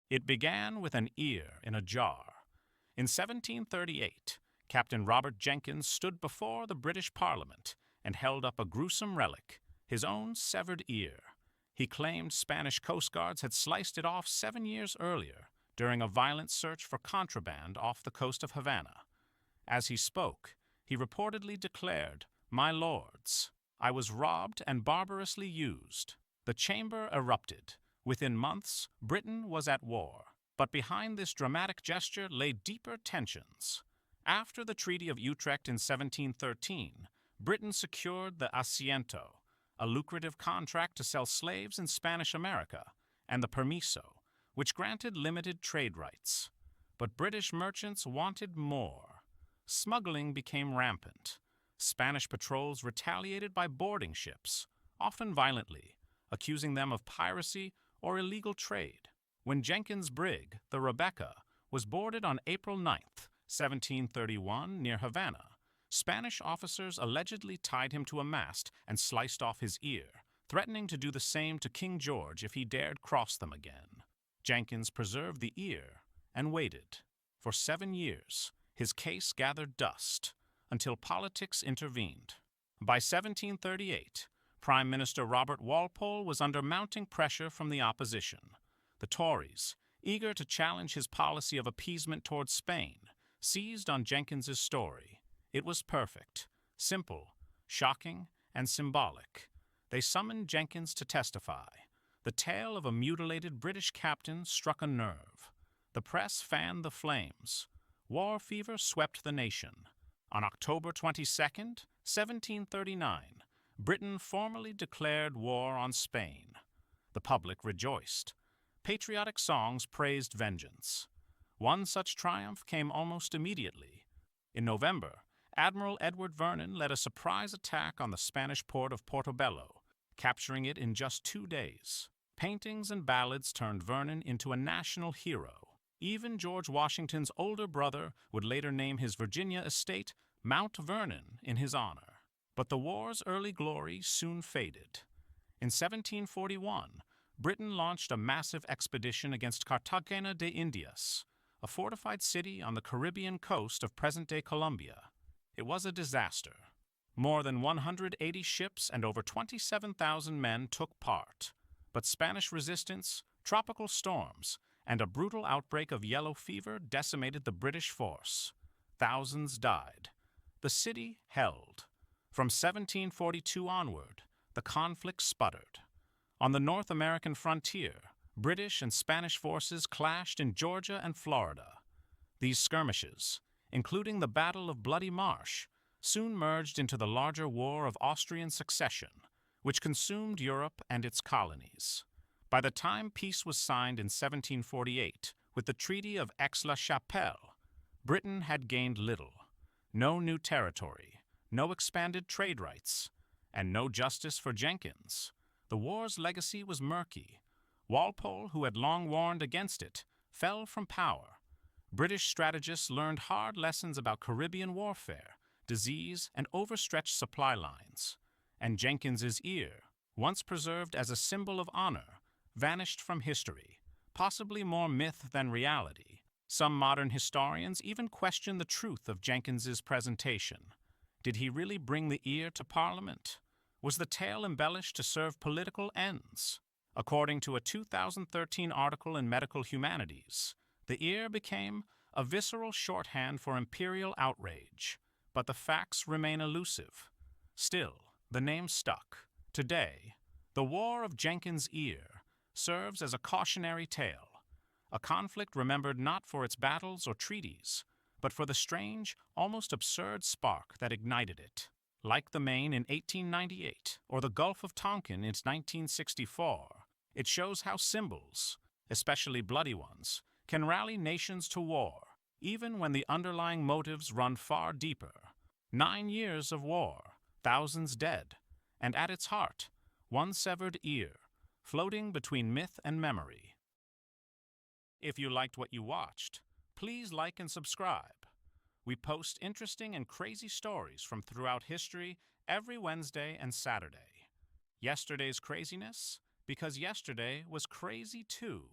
It began with an ear in a jar. In 1738, Captain Robert Jenkins stood before the British Parliament and held up a gruesome relic, his own severed ear. He claimed Spanish Coast Guards had sliced it off 7 years earlier during a violent search for contraband off the coast of Havana. As he spoke, he reportedly declared, "My lords, I was robbed and barbarously used." The chamber erupted. Within months, Britain was at war. But behind this dramatic gesture lay deeper tensions. After the Treaty of Utrecht in 1713, Britain secured the asiento, a lucrative contract to sell slaves in Spanish America, and the permiso, which granted limited trade rights. But British merchants wanted more. Smuggling became rampant. Spanish patrols retaliated by boarding ships, often violently, accusing them of piracy or illegal trade. When Jenkins' brig, the Rebecca, was boarded on April 9, 1731, near Havana, Spanish officers allegedly tied him to a mast and sliced off his ear, threatening to do the same to King George if he dared cross them again. Jenkins preserved the ear and waited. For 7 years, his case gathered dust until politics intervened. By 1738, Prime Minister Robert Walpole was under mounting pressure from the opposition. The Tories, eager to challenge his policy of appeasement towards Spain, seized on Jenkins's story. It was perfect, simple, shocking, and symbolic. They summoned Jenkins to testify. The tale of a mutilated British captain struck a nerve. The press fanned the flames. War fever swept the nation. On October 22, 1739, Britain formally declared war on Spain. The public rejoiced. Patriotic songs praised vengeance. One such triumph came almost immediately. In November, Admiral Vernon led a surprise attack on the Spanish port of Portobelo, capturing it in just 2 days. Paintings and ballads turned Vernon into a national hero. Even George Washington's older brother would later name his Virginia estate Mount Vernon in his honor. But the war's early glory soon faded. In 1741, Britain launched a massive expedition against Cartagena de Indias, a fortified city on the Caribbean coast of present-day Colombia. It was a disaster. More than 180 ships and over 27,000 men took part. But Spanish resistance, tropical storms, and a brutal outbreak of yellow fever decimated the British force. Thousands died. The city held. From 1742 onward, the conflict sputtered. On the North American frontier, British and Spanish forces clashed in Georgia and Florida. These skirmishes, including the Battle of Bloody Marsh, soon merged into the larger War of Austrian Succession, which consumed Europe and its colonies. By the time peace was signed in 1748 with the Treaty of Aix-la-Chapelle, Britain had gained little. No new territory, no expanded trade rights, and no justice for Jenkins. The war's legacy was murky. Walpole, who had long warned against it, fell from power. British strategists learned hard lessons about Caribbean warfare, disease, and overstretched supply lines. And Jenkins's ear, once preserved as a symbol of honor, vanished from history, possibly more myth than reality. Some modern historians even question the truth of Jenkins's presentation. Did he really bring the ear to Parliament? Was the tale embellished to serve political ends? According to a 2013 article in Medical Humanities, the ear became a visceral shorthand for Imperial outrage, but the facts remain elusive. Still, the name stuck. Today, the War of Jenkins Ear serves as a cautionary tale, a conflict remembered not for its battles or treaties, but for the strange, almost absurd spark that ignited it. Like the Maine in 1898 or the Gulf of Tonkin in 1964, it shows how symbols, especially bloody ones, can rally nations to war, even when the underlying motives run far deeper. 9 years of war, thousands dead, and at its heart, one severed ear, floating between myth and memory. If you liked what you watched, please like and subscribe. We post interesting and crazy stories from throughout history every Wednesday and Saturday. Yesterday's craziness, because yesterday was crazy too.